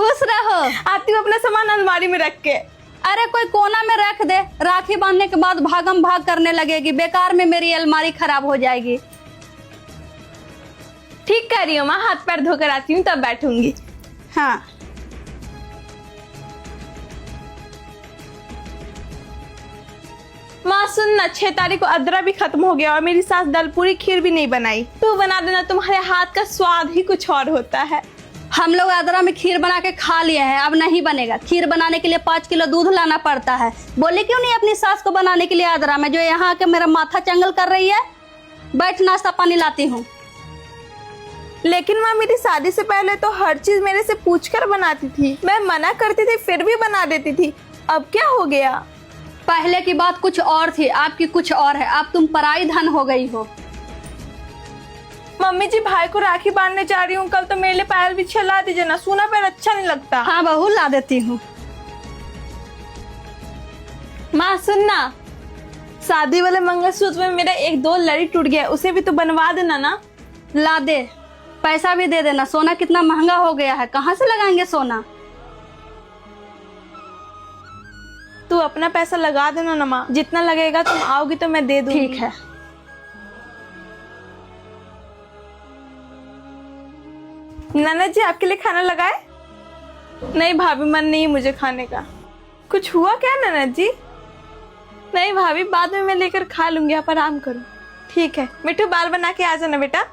खुश रहो। आती हूँ अपना सामान अलमारी में रख के। अरे कोई कोना में रख दे, राखी बांधने के बाद भागम भाग करने लगेगी, बेकार में मेरी अलमारी खराब हो जाएगी। ठीक कह रही हो माँ, हाथ पैर धोकर आती हूँ तब बैठूंगी। हाँ माँ सुन ना, 6 तारीख को अदरा भी खत्म हो गया और मेरी सास दाल पूरी खीर भी नहीं बनाई। तू बना देना, तुम्हारे हाथ का स्वाद ही कुछ और होता है। हम लोग आदरा में खीर बना के खा लिए हैं, अब नहीं बनेगा। खीर बनाने के लिए 5 किलो दूध लाना पड़ता है। बोले क्यों नहीं अपनी सास को बनाने के लिए आदरा में, जो यहाँ आके मेरा माथा चंगल कर रही है। बैठ, नाश्ता पानी लाती हूँ। लेकिन माँ मेरी शादी से पहले तो हर चीज मेरे से पूछकर बनाती थी, मैं मना करती थी फिर भी बना देती थी। अब क्या हो गया? पहले की बात कुछ और थी, आपकी कुछ और है। अब तुम पराई धन हो गई हो। मम्मी जी, भाई को राखी बांधने जा रही हूँ, कल तो मेरे लिए पायल भी ला दीजिए ना, सूना पैर अच्छा नहीं लगता। हाँ बहू, ला देती हूँ। माँ सुनना, शादी वाले मंगलसूत्र में मेरा 1-2 लड़ी टूट गया, उसे भी तो बनवा देना ना। ला दे, पैसा भी दे देना। सोना कितना महंगा हो गया है, कहाँ से लगाएंगे सोना। तू अपना पैसा लगा देना ना माँ, जितना लगेगा तुम आओगी तो मैं दे दूंगी। ठीक है। ननद जी, आपके लिए खाना लगाए? नहीं भाभी, मन नहीं मुझे खाने का। कुछ हुआ क्या ननद जी? नहीं भाभी, बाद में मैं लेकर खा लूंगी, आप आराम करो। ठीक है मिठू, बाल बना के आ जाना बेटा।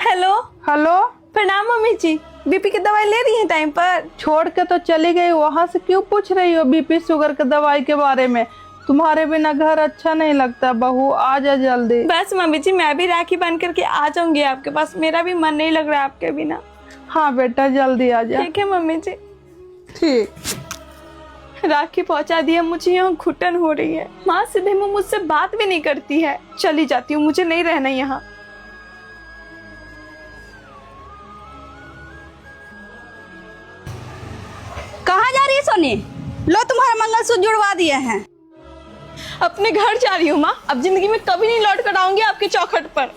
हेलो। हेलो, प्रणाम मम्मी जी, बीपी की दवाई ले रही हैं टाइम पर? छोड़ के तो चली गई, वहाँ से क्यों पूछ रही हो बीपी शुगर के दवाई के बारे में? तुम्हारे बिना घर अच्छा नहीं लगता। बहू आ जा जल्दी। बस मम्मी जी, मैं भी राखी बन करके आ जाऊंगी आपके पास, मेरा भी मन नहीं लग रहा है आपके बिना। हाँ बेटा, जल्दी आ जा। ठीक है मम्मी जी। ठीक। राखी पहुंचा दिया, मुझे यहाँ घुटन हो रही है। माँ सीधे मुँह मुझसे बात भी नहीं करती है। चली जाती हूँ, मुझे नहीं रहना यहाँ। कहाँ जा रही है सोनी? लो, तुम्हारा मंगलसूत्र जुड़वा दिए हैं। अपने घर जा रही हूँ माँ, अब जिंदगी में कभी नहीं लौट कर आऊंगी आपके चौखट पर।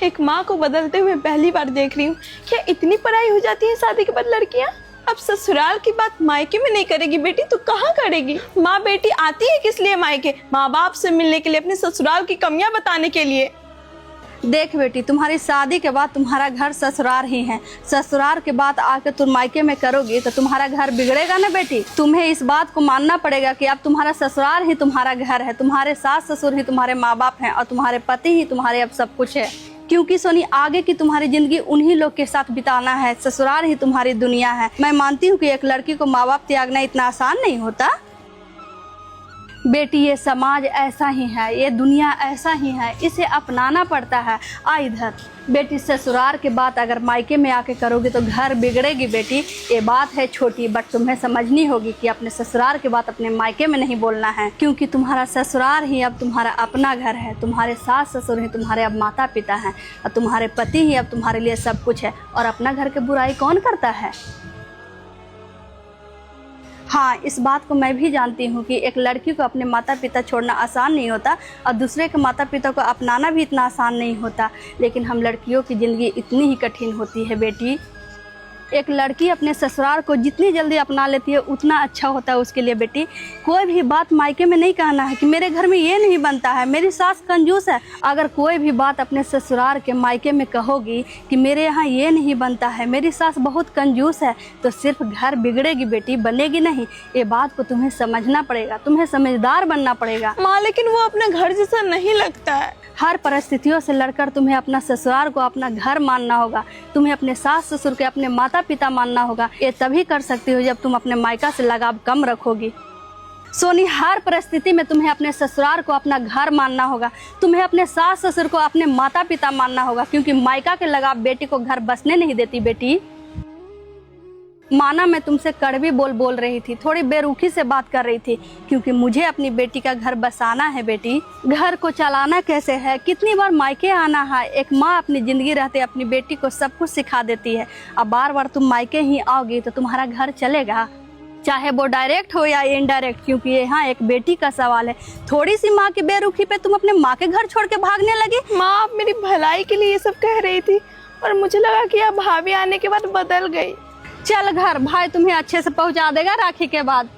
एक माँ को बदलते हुए पहली बार देख रही हूँ। क्या इतनी पढ़ाई हो जाती है शादी के बाद लड़कियाँ? अब ससुराल की बात मायके में नहीं करेगी बेटी तो कहाँ करेगी? माँ बेटी आती है किस लिए मायके? माँ बाप से मिलने के लिए, अपने ससुराल की कमियां बताने के लिए। देख बेटी, तुम्हारी शादी के बाद तुम्हारा घर ससुराल ही है। ससुराल के बाद आके तुम मायके में करोगी तो तुम्हारा घर बिगड़ेगा ना बेटी। तुम्हें इस बात को मानना पड़ेगा कि अब तुम्हारा ससुराल ही तुम्हारा घर है। तुम्हारे सास ससुर ही तुम्हारे माँ बाप हैं और तुम्हारे पति ही तुम्हारे अब सब कुछ है। क्योंकि सोनी, आगे की तुम्हारी जिंदगी उन्हीं लोग के साथ बिताना है। ससुराल ही तुम्हारी दुनिया है। मैं मानती हूँ कि एक लड़की को माँ बाप त्यागना इतना आसान नहीं होता बेटी। ये समाज ऐसा ही है, ये दुनिया ऐसा ही है, इसे अपनाना पड़ता है। आ इधर बेटी, ससुराल के बाद अगर मायके में आके करोगे तो घर बिगड़ेगी बेटी। ये बात है छोटी, बट तुम्हें समझनी होगी कि अपने ससुराल के बाद अपने मायके में नहीं बोलना है। क्योंकि तुम्हारा ससुराल ही अब तुम्हारा अपना घर है। तुम्हारे सास ससुर ही तुम्हारे अब माता पिता हैं और तुम्हारे पति ही अब तुम्हारे लिए सब कुछ है। और अपना घर की बुराई कौन करता है? हाँ, इस बात को मैं भी जानती हूँ कि एक लड़की को अपने माता पिता छोड़ना आसान नहीं होता और दूसरे के माता पिता को अपनाना भी इतना आसान नहीं होता। लेकिन हम लड़कियों की ज़िंदगी इतनी ही कठिन होती है बेटी। एक लड़की अपने ससुराल को जितनी जल्दी अपना लेती है उतना अच्छा होता है उसके लिए बेटी। कोई भी बात मायके में नहीं कहना है कि मेरे घर में ये नहीं बनता है, मेरी सास कंजूस है। अगर कोई भी बात अपने ससुराल के मायके में कहोगी कि मेरे यहाँ ये नहीं बनता है, मेरी सास बहुत कंजूस है, तो सिर्फ घर बिगड़ेगी बेटी, बनेगी नहीं। ये बात को तुम्हें समझना पड़ेगा, तुम्हें समझदार बनना पड़ेगा। माँ लेकिन वो अपने घर जैसा नहीं लगता है। हर परिस्थितियों से लड़कर तुम्हें अपना ससुराल को अपना घर मानना होगा। तुम्हें अपने सास ससुर के अपने माता पिता मानना होगा। ये तभी कर सकती हो जब तुम अपने मायका से लगाव कम रखोगी। सोनी, हर परिस्थिति में तुम्हें अपने ससुराल को अपना घर मानना होगा। तुम्हें अपने सास ससुर को अपने माता पिता मानना होगा। क्योंकि मायका के लगाव बेटी को घर बसने नहीं देती बेटी। माना मैं तुमसे कड़वी बोल रही थी, थोड़ी बेरुखी से बात कर रही थी, क्योंकि मुझे अपनी बेटी का घर बसाना है बेटी। घर को चलाना कैसे है, कितनी बार मायके आना है। एक माँ अपनी जिंदगी रहते अपनी बेटी को सब कुछ सिखा देती है। अब बार बार तुम मायके ही आओगी तो तुम्हारा घर चलेगा? चाहे वो डायरेक्ट हो या इनडायरेक्ट, क्योंकि ये यहाँ एक बेटी का सवाल है। थोड़ी सी माँ की बेरुखी पे तुम अपने माँ के घर छोड़ के भागने लगी। माँ आप मेरी भलाई के लिए ये सब कह रही थी और मुझे लगा कि अब भाभी आने के बाद बदल गई। चल घर, भाई तुम्हें अच्छे से पहुंचा देगा राखी के बाद।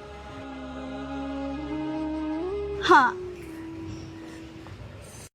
हाँ,